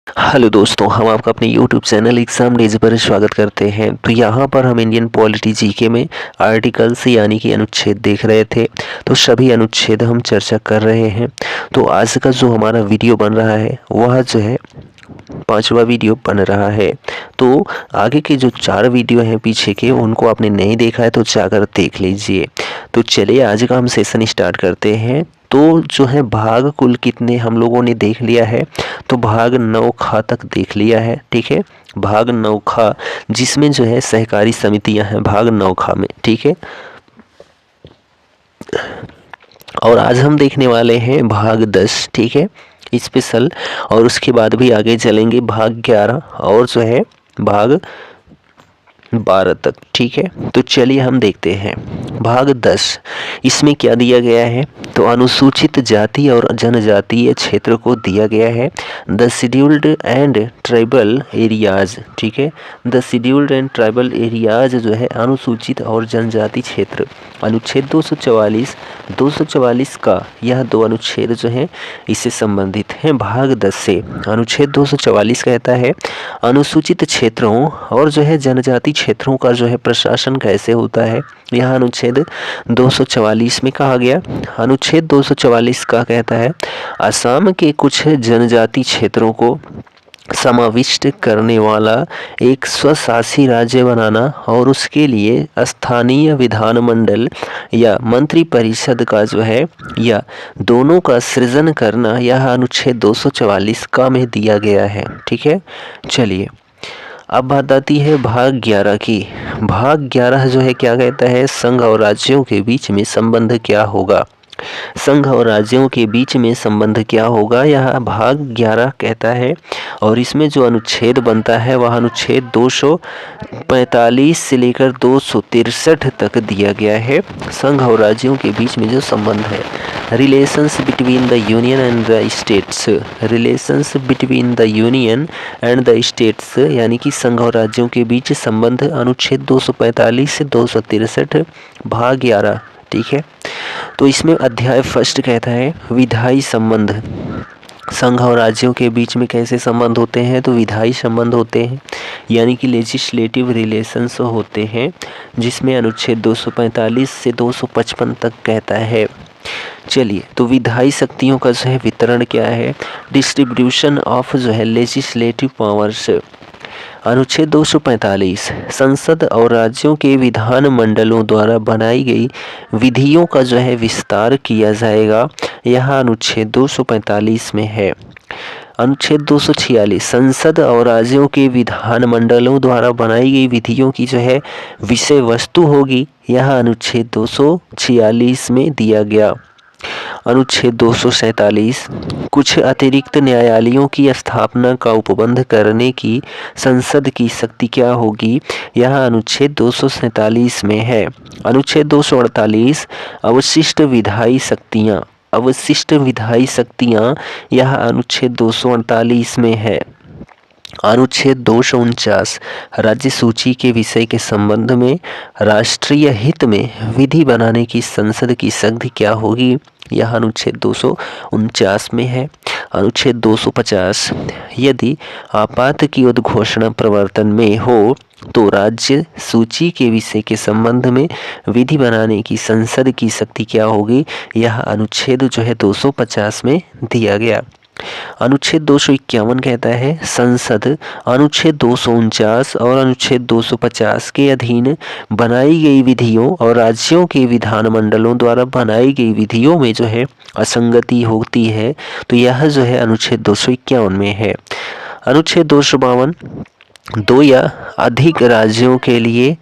Hello दोस्तों, हम आपका अपने यूट्यूब चैनल एग्ज़ाम डेज पर स्वागत करते हैं। तो यहाँ पर हम इंडियन पॉलिटी जीके में आर्टिकल्स यानी कि अनुच्छेद देख रहे थे। तो सभी अनुच्छेद हम चर्चा कर रहे हैं। तो आज का जो हमारा वीडियो बन रहा है वह जो है 5वां वीडियो बन रहा है। तो आगे के जो 4 वीडियो हैं पीछे के, उनको आपने नहीं देखा है तो जाकर देख लीजिए। तो चलिए आज का हम सेशन स्टार्ट करते हैं। तो जो है भाग कुल कितने हम लोगों ने देख लिया है, तो भाग 9 खा तक देख लिया है। ठीक है, भाग 9 खा जिसमें जो है सहकारी समितियां हैं भाग 9 खा में। ठीक है, और आज हम देखने वाले हैं भाग 10। ठीक है, स्पेशल। और उसके बाद भी आगे चलेंगे भाग 11 और जो है भाग 12 तक। ठीक है, तो चलिए हम देखते हैं भाग 10। इसमें क्या दिया गया है, तो अनुसूचित जाति और जनजातीय क्षेत्र को दिया गया है the scheduled and tribal areas. ठीक है, the scheduled and tribal areas जो है अनुसूचित और जनजाति क्षेत्र। अनुच्छेद 244 का यह 2 अनुच्छेद जो है इससे संबंधित हैं भाग 10 से। अनुच्छेद 244 कहता है अनुसूचित क्षेत्रों और जो है जनजाति क्षेत्रों का जो है प्रशासन कैसे होता है। यह अनुच्छेद 244 में कहा गया। अनुच्छेद 244 का कहता है असम के कुछ जनजाति क्षेत्रों को समाविष्ट करने वाला एक स्वशासी राज्य बनाना और उसके लिए स्थानीय विधानमंडल या मंत्री परिषद का जो है या दोनों का सृजन करना, यह अनुच्छेद 244 का में दिया गया है। ठीक है, चलिए अब बात आती है भाग 11 की। भाग 11 जो है क्या कहता है, संघ और राज्यों के बीच में संबंध क्या होगा। संघ और राज्यों के बीच में संबंध क्या होगा, यह भाग 11 कहता है। और इसमें जो अनुच्छेद बनता है वह अनुच्छेद 245 से लेकर 263 तक दिया गया है। संघ और राज्यों के बीच में जो संबंध है, relations between the union and the states. Relations between the union and the states यानी कि संघ और राज्यों के बीच संबंध, अनुच्छेद 245 से 263 भाग 11। ठीक है, तो इसमें अध्याय फर्स्ट कहता है विधायी संबंध। संघ और राज्यों के बीच में कैसे संबंध होते हैं, तो विधायी संबंध होते हैं यानी कि लेजिस्लेटिव रिलेशंस होते हैं, जिसमें अनुच्छेद 245 से 255 तक कहता है। चलिए, तो विधायी शक्तियों का जो है वितरण क्या है, डिस्ट्रीब्यूशन ऑफ जो है लेजिस्लेटिव पावर्स। अनुच्छेद 245 संसद और राज्यों के विधान मंडलों द्वारा बनाई गई विधियों का जो है विस्तार किया जाएगा, यह अनुच्छेद 245 में है। अनुच्छेद 246 संसद और राज्यों के विधान मंडलों द्वारा बनाई गई विधियों की जो है विषय वस्तु होगी, यह अनुच्छेद 246 में दिया गया। अनुच्छेद 247 कुछ अतिरिक्त न्यायालयों की स्थापना का उपबंध करने की संसद की शक्ति क्या होगी, यह अनुच्छेद 247 में है। अनुच्छेद 248 अवशिष्ट विधायी शक्तियाँ। अवशिष्ट विधायी शक्तियाँ, यह अनुच्छेद 248 में है। अनुच्छेद 249 राज्य सूची के विषय के संबंध में राष्ट्रीय हित में विधि बनाने की संसद की शक्ति क्या होगी, यह अनुच्छेद 249 में है। अनुच्छेद 250 यदि आपात की उद्घोषणा प्रवर्तन में हो तो राज्य सूची के विषय के संबंध में विधि बनाने की संसद की शक्ति क्या होगी, यह अनुच्छेद जो है 250 में दिया गया। अनुच्छेद 251 कहता है संसद अनुच्छेद 249 और अनुच्छेद 250 के अधीन बनाई गई विधियों और राज्यों के विधानमंडलों द्वारा बनाई गई विधियों में जो है असंगति होती है, तो यह जो है अनुच्छेद 251 में है। अनुच्छेद 252 दो या अधिक राज्यों के लिए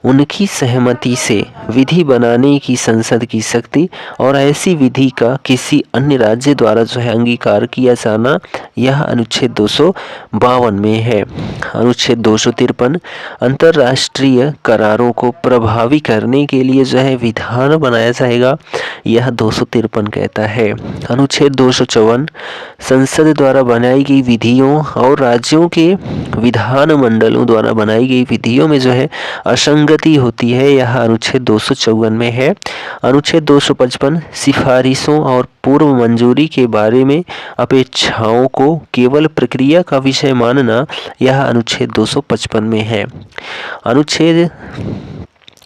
उनकी सहमति से विधि बनाने की संसद की शक्ति और ऐसी विधि का किसी अन्य राज्य द्वारा जो है अंगीकार किया जाना, यह अनुच्छेद 252 में है। अनुच्छेद 253 अंतर्राष्ट्रीय करारों को प्रभावी करने के लिए जो है विधान बनाया जाएगा, यह 253 कहता है। अनुच्छेद 254 संसद द्वारा बनाई गई विधियों और राज्यों के विधान मंडलों द्वारा बनाई गई विधियों में जो है असंगति संगति होती है, यह अनुच्छेद 254 में है। अनुच्छेद 255 सिफारिशों और पूर्व मंजूरी के बारे में अपेक्षाओं को केवल प्रक्रिया का विषय मानना, यह अनुच्छेद 255 में है। अनुच्छेद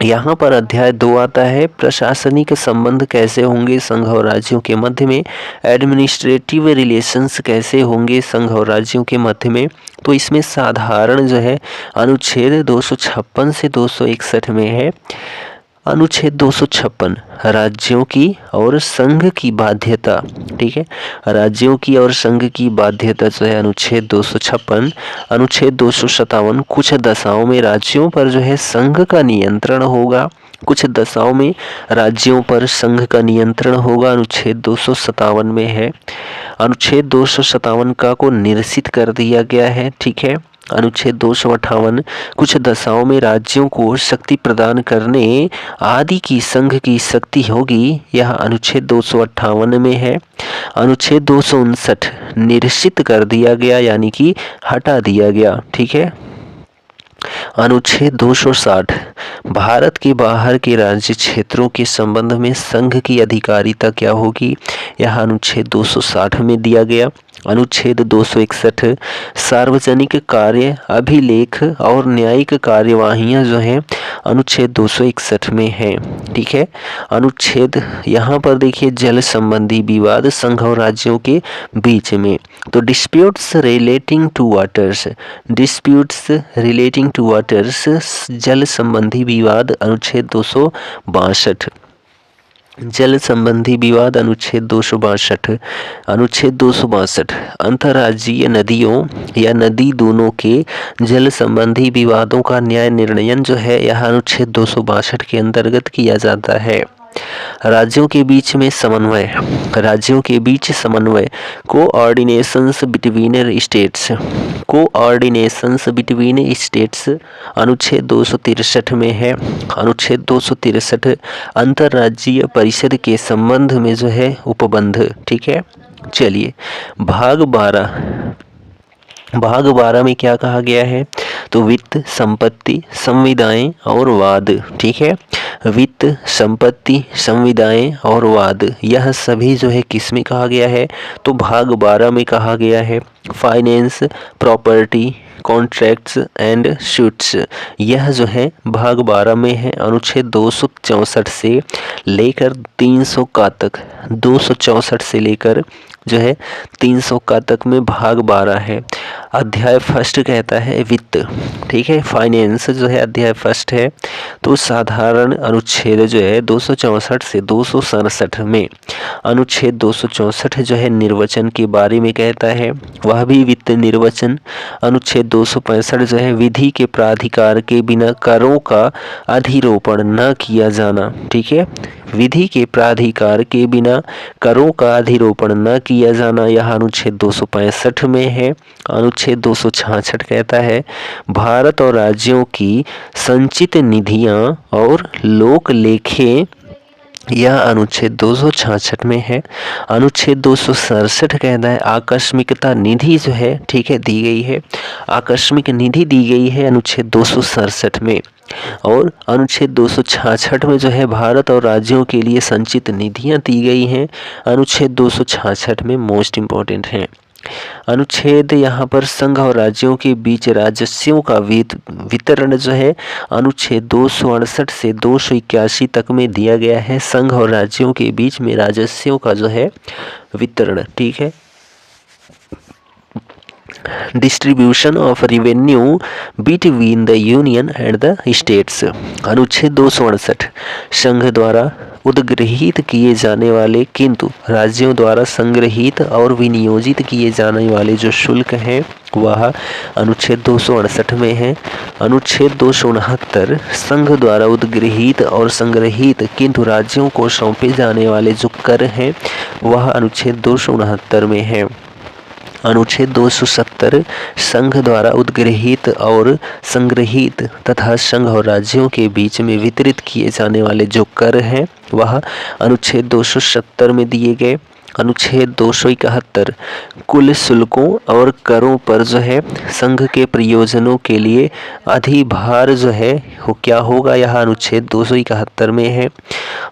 यहाँ पर अध्याय 2 आता है, प्रशासनिक संबंध कैसे होंगे संघ और राज्यों के मध्य में, एडमिनिस्ट्रेटिव रिलेशंस कैसे होंगे संघ और राज्यों के मध्य में। तो इसमें साधारण जो है अनुच्छेद 256 से 261 में है। अनुच्छेद 256 राज्यों की और संघ की बाध्यता, ठीक है, राज्यों की और संघ की बाध्यता जो है अनुच्छेद 256। अनुच्छेद 257 कुछ दशाओं में राज्यों पर जो है संघ का नियंत्रण होगा, कुछ दशाओं में राज्यों पर संघ का नियंत्रण होगा, अनुच्छेद 257 में है। अनुच्छेद 257 का को निरसित कर दिया गया है, ठीक है। अनुच्छेद 258 कुछ दशाओं में राज्यों को शक्ति प्रदान करने आदि की संघ की शक्ति होगी, यह अनुच्छेद 258 में है। अनुच्छेद 259 निरसित कर दिया गया, यानी कि हटा दिया गया, ठीक है। अनुच्छेद 260 भारत के बाहर के राज्य क्षेत्रों के संबंध में संघ की अधिकारिता क्या होगी, यह अनुच्छेद 260 में दिया गया। अनुच्छेद 261 सार्वजनिक कार्य अभिलेख और न्यायिक कार्यवाहियां जो हैं अनुच्छेद 261 में है, ठीक है। अनुच्छेद यहाँ पर देखिए जल संबंधी विवाद संघ और राज्यों के बीच में, तो disputes relating to waters, disputes relating to waters जल संबंधी विवाद अनुच्छेद 262, जल संबंधी विवाद अनुच्छेद 262। अनुच्छेद 262 अंतर्राज्यीय नदियों या नदी दोनों के जल संबंधी विवादों का न्याय निर्णयन जो है यह अनुच्छेद 262 के अंतर्गत किया जाता है। राज्यों के बीच में समन्वय, राज्यों के बीच समन्वय, coordinations between states, coordinations between states अनुच्छेद 263 में है। अनुच्छेद 263 अंतर्राज्यीय परिषद के संबंध में जो है उपबंध, ठीक है। चलिए भाग 12 में क्या कहा गया है, तो वित्त, संपत्ति, संविदाएं और वाद, ठीक है। वित्त, संपत्ति, संविदाएं और वाद, यह सभी जो है किस में कहा गया है, तो भाग 12 में कहा गया है। Finance, property, contracts and suits, यह जो है भाग 12 में है। अनुच्छेद 264 से लेकर 300 का तक, 264 से लेकर जो है 300 का तक में भाग 12 है। अध्याय फर्स्ट कहता है वित्त, ठीक है। फाइनेंस जो है अध्याय फर्स्ट है। तो साधारण अनुच्छेद जो है 264 से 267 में, अनुच्छेद 264 जो है निर्वचन के बारे में कहता है, वह भी वित्त निर्वचन। अनुच्छेद 265 जो है विधि के प्राधिकार के बिना करों का अधिरोपण न किया जाना, ठीक है। विधि के प्राधिकार के बिना करों का अधिरोपण न किया जाना, यह अनुच्छेद 265 में है। अनुच्छेद 266 कहता है भारत और राज्यों की संचित निधियां और लोक लेखे, यह अनुच्छेद 266 में है। अनुच्छेद 267 कहता है आकस्मिकता निधि जो है, ठीक है, दी गई है, आकस्मिक निधि दी गई है अनुच्छेद 267 में। और अनुच्छेद 266 में जो है भारत और राज्यों के लिए संचित निधियां दी गई हैं, अनुच्छेद 266 में मोस्ट इम्पोर्टेंट है। अनुच्छेद यहाँ पर संघ और राज्यों के बीच राजस्वों का वितरण जो है अनुच्छेद 268 से 281 तक में दिया गया है। संघ और राज्यों के बीच में राजस्वों का जो है वितरण, ठीक है। Distribution of revenue between the union and the states, अनुच्छेद 268 संघ द्वारा उद्गृहित किए जाने वाले किंतु राज्यों द्वारा संग्रहित और विनियोजित किए जाने वाले जो शुल्क हैं वह अनुच्छेद 268 में है। अनुच्छेद 269 संघ द्वारा उद्गृहित और संग्रहित किंतु राज्यों को सौंपे जाने वाले जो कर हैं वह अनुच्छेद 269 में है। अनुच्छेद 270 संघ द्वारा उद्गृहित और संग्रहित तथा संघ और राज्यों के बीच में वितरित किए जाने वाले जो कर हैं वह अनुच्छेद 270 में दिए गए। अनुच्छेद 271 कुल शुल्कों और करों पर जो है संघ के प्रयोजनों के लिए अधिभार जो है क्या होगा, यह अनुच्छेद 271 में है।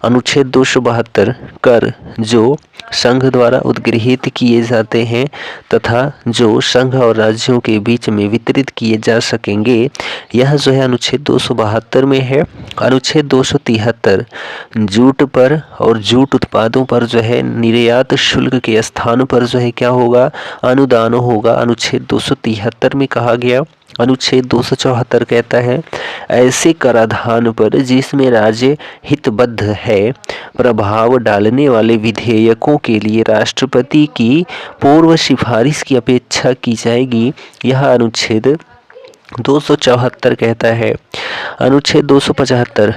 अनुच्छेद 272 कर जो संघ द्वारा उद्गृहित किए जाते हैं तथा जो संघ और राज्यों के बीच में वितरित किए जा सकेंगे, यह जो है अनुच्छेद 272 में है। अनुच्छेद 273 जूट पर और जूट उत्पादों पर जो है निर्यात शुल्क के स्थान पर जो है क्या होगा, अनुदान होगा, अनुच्छेद 273 में कहा गया। अनुच्छेद 274 कहता है ऐसे कराधान पर जिसमें राज्य हितबद्ध है प्रभाव डालने वाले विधेयकों के लिए राष्ट्रपति की पूर्व सिफारिश की अपेक्षा की जाएगी, यह अनुच्छेद 274 कहता है। अनुच्छेद 275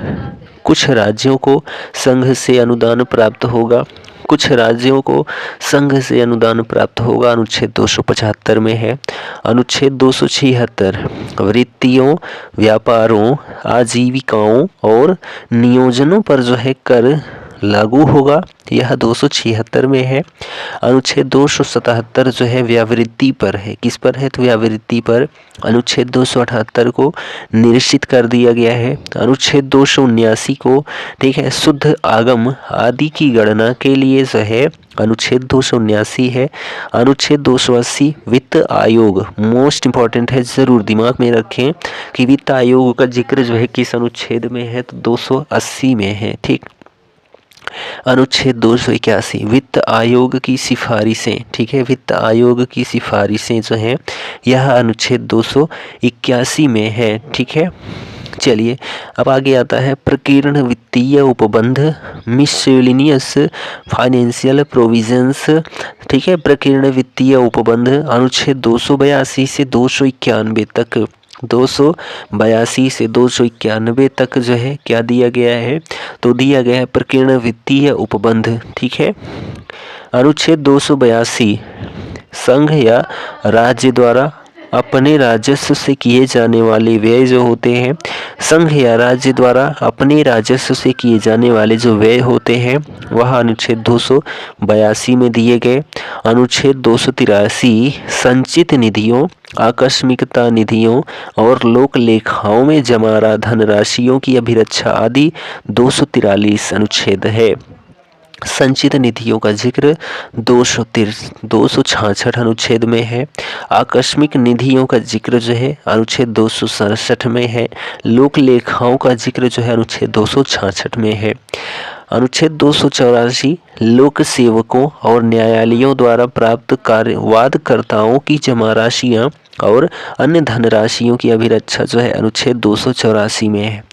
कुछ राज्यों को संघ से अनुदान प्राप्त होगा, कुछ राज्यों को संघ से अनुदान प्राप्त होगा, अनुच्छेद 275 में है। अनुच्छेद 276 वृत्तियों, व्यापारों, आजीविकाओं और नियोजनों पर जो है कर लागू होगा, यह 276 में है। अनुच्छेद 277 जो है व्यावृत्ति पर है, किस पर है, तो व्यावृत्ति पर। अनुच्छेद 278 को निरसित कर दिया गया है। अनुच्छेद 279 को ठीक है शुद्ध आगम आदि की गणना के लिए जो है अनुच्छेद 279 है। अनुच्छेद 280 वित्त आयोग, मोस्ट इंपॉर्टेंट है, जरूर दिमाग में रखें कि वित्त आयोग का जिक्र जो है किस अनुच्छेद में है, तो 280 में है। ठीक, अनुच्छेद 281 वित्त आयोग की सिफारिशें, ठीक है, वित्त आयोग की सिफारिशें जो हैं यह अनुच्छेद 281 में है। ठीक है, चलिए अब आगे आता है प्रकीर्ण वित्तीय उपबंध, मिससेलेनियस फाइनेंशियल प्रोविजंस। ठीक है, प्रकीर्ण वित्तीय उपबंध अनुच्छेद 282 से 291 तक, 282 से 291 तक जो है क्या दिया गया है, तो दिया गया है प्रकीर्ण वित्तीय उपबंध। ठीक है, अनुच्छेद 282 संघ या राज्य द्वारा अपने राजस्व से किए जाने वाले व्यय जो होते हैं, संघ या राज्य द्वारा अपने राजस्व से किए जाने वाले जो व्यय होते हैं वह अनुच्छेद 282 में दिए गए। अनुच्छेद 283 संचित निधियों, आकस्मिकता निधियों और लोक लेखाओं में जमा धनराशियों की अभिरक्षा आदि 243 अनुच्छेद है। संचित निधियों का जिक्र 266 अनुच्छेद में है। आकस्मिक निधियों का जिक्र जो है अनुच्छेद 267 में है। लोक लेखाओं का जिक्र जो है अनुच्छेद 266 में है। अनुच्छेद 284 लोक सेवकों और न्यायालयों द्वारा प्राप्त वादकर्ताओं की जमा राशियाँ और अन्य धनराशियों की अभिरक्षा जो है अनुच्छेद 284 में है।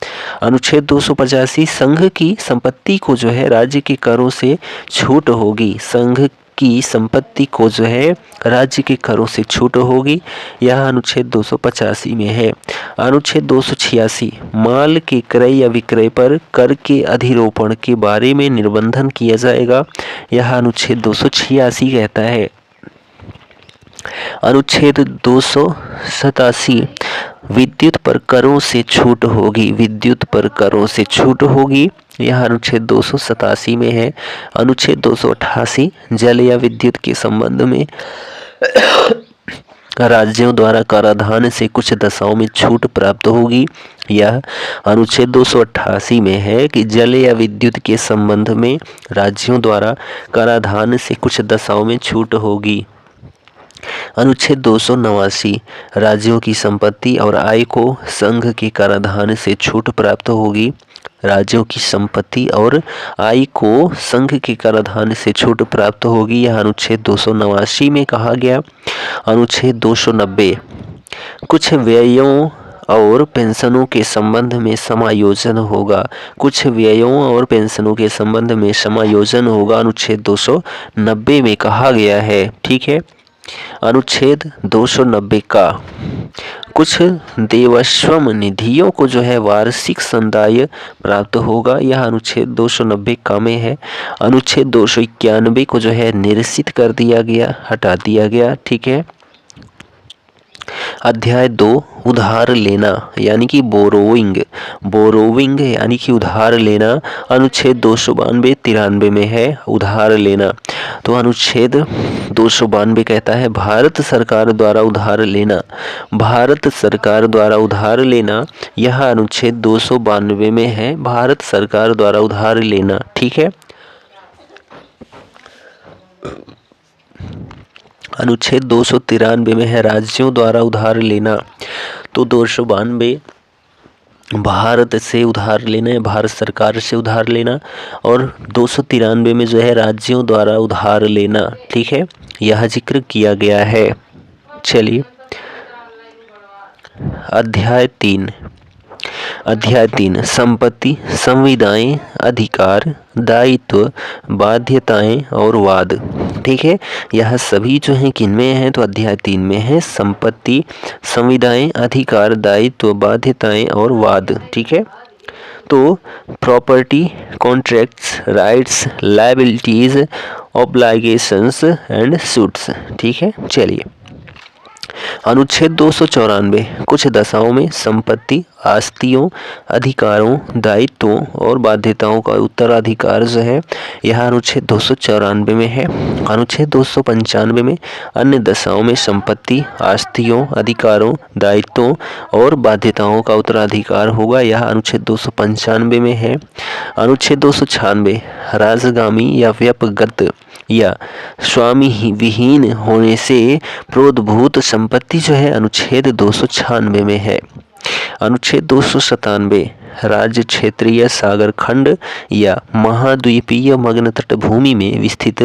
अनुच्छेद 285 संघ की संपत्ति को जो है राज्य के करों से छूट होगी, संघ की संपत्ति को जो है राज्य के करों से छूट होगी, यह अनुच्छेद 285 में है। अनुच्छेद 286 माल के क्रय या विक्रय पर कर के अधिरोपण के बारे में निर्बंधन किया जाएगा, यह अनुच्छेद 286 कहता है। अनुच्छेद 287 विद्युत पर करों से छूट होगी, विद्युत पर करों से छूट होगी, यह अनुच्छेद 287 में है। अनुच्छेद 288 जल या विद्युत के संबंध में राज्यों द्वारा कराधान से कुछ दशाओं में छूट प्राप्त होगी, यह अनुच्छेद 288 में है कि जल या विद्युत के संबंध में राज्यों द्वारा कराधान से कुछ दशाओं में छूट होगी। अनुच्छेद 289 राज्यों की संपत्ति और आय को संघ के कराधान से छूट प्राप्त होगी, राज्यों की संपत्ति और आय को संघ के कराधान से छूट प्राप्त होगी, यह अनुच्छेद 289 में कहा गया। अनुच्छेद 290 कुछ व्ययों और पेंशनों के संबंध में समायोजन होगा, कुछ व्ययों और पेंशनों के संबंध में समायोजन होगा, अनुच्छेद 290 में कहा गया है। ठीक है, अनुच्छेद 290 का कुछ देवस्वम निधियों को जो है वार्षिक संदाय प्राप्त होगा, यह अनुच्छेद 290 का में है। अनुच्छेद 291 को जो है निरसित कर दिया गया, हटा दिया गया। ठीक है, अध्याय 2 उधार लेना यानी कि बोरोइंग। बोरोइंग यानी कि उधार लेना अनुच्छेद 292 93 में है उधार लेना। तो अनुच्छेद 292 कहता है भारत सरकार द्वारा उधार लेना। भारत सरकार द्वारा उधार लेना यह अनुच्छेद 292 में है भारत सरकार द्वारा उधार लेना। ठीक है। अनुच्छेद 293 में है राज्यों द्वारा उधार लेना। तो 292 भारत से उधार लेना है, भारत सरकार से उधार लेना, और 293 में जो है राज्यों द्वारा उधार लेना। ठीक है, यह जिक्र किया गया है। चलिए अध्याय 3 संपत्ति, संविदाएं, अधिकार, दायित्व, बाध्यताएं और वाद। ठीक है, यह सभी जो हैं किनमें हैं तो अध्याय 3 में है। संपत्ति, संविदाएं, अधिकार, दायित्व, बाध्यताएं और वाद। ठीक है, तो property, contracts, rights, liabilities, obligations and suits. ठीक है, चलिए अनुच्छेद 294 कुछ दशाओं में संपत्ति, आस्तियों, अधिकारों, दायित्वों और बाध्यताओं का उत्तराधिकार जो है यह अनुच्छेद 294 में है। अनुच्छेद 295 में अन्य दशाओं में संपत्ति, आस्तियों, अधिकारों, दायित्वों और बाध्यताओं का उत्तराधिकार होगा, यह अनुच्छेद 295 में है। अनुच्छेद 296 राजगामी या व्यपगत या स्वामी विहीन होने से प्रोद्भूत संपत्ति जो है अनुच्छेद 296 में है। अनुच्छेद 297 राज्य, क्षेत्रीय, सागर खंड या महाद्वीपीय मग्न तटभूमि में विस्थित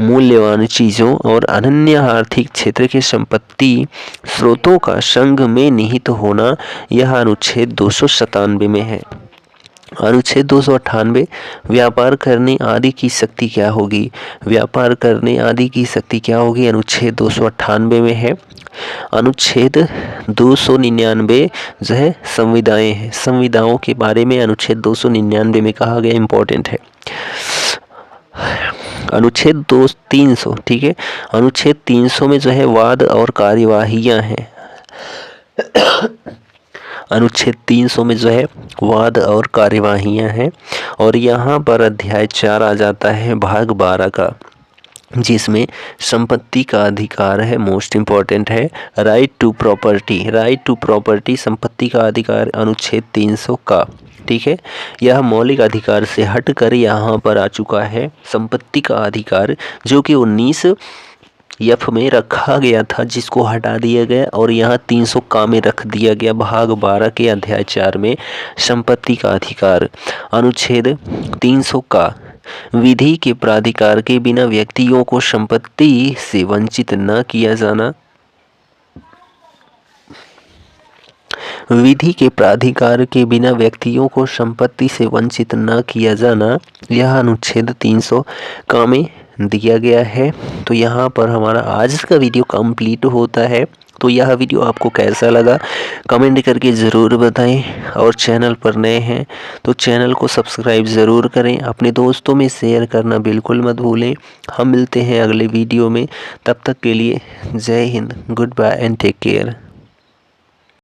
मूल्यवान चीजों और अनन्य आर्थिक क्षेत्र के संपत्ति स्रोतों का संघ में निहित होना, यह अनुच्छेद 297 में है। अनुच्छेद 298 व्यापार करने आदि की शक्ति क्या होगी। व्यापार करने आदि की शक्ति क्या होगी, अनुच्छेद 298 में है। अनुच्छेद 299 जो है संविदाएं हैं, संविदाओं के बारे में अनुच्छेद 299 में कहा गया, इंपॉर्टेंट है। अनुच्छेद 300, ठीक है, अनुच्छेद 300 में जो है वाद और कार्यवाहियां हैं। अनुच्छेद 300 में जो है वाद और कार्यवाहियां हैं, और यहाँ पर अध्याय 4 आ जाता है भाग 12 का, जिसमें संपत्ति का अधिकार है, मोस्ट इम्पॉर्टेंट है। Right to property, right to property संपत्ति का अधिकार अनुच्छेद 300 का। ठीक है, यह मौलिक अधिकार से हटकर यहाँ पर आ चुका है संपत्ति का अधिकार, जो कि 19 एफ में रखा गया था, जिसको हटा दिया गया और यहाँ 300 का में रख दिया गया। भाग 12 के अध्याय 4 में संपत्ति का अधिकार अनुच्छेद 300 का विधि के प्राधिकार के बिना व्यक्तियों को संपत्ति से वंचित न किया जाना। विधि के प्राधिकार के बिना व्यक्तियों को संपत्ति से वंचित न किया जाना, यह अनुच्छेद 300 का में दिया गया है। तो यहाँ पर हमारा आज का वीडियो कंप्लीट होता है। तो यह वीडियो आपको कैसा लगा कमेंट करके ज़रूर बताएं, और चैनल पर नए हैं तो चैनल को सब्सक्राइब ज़रूर करें, अपने दोस्तों में शेयर करना बिल्कुल मत भूलें। हम मिलते हैं अगले वीडियो में, तब तक के लिए जय हिंद, good bye and take care.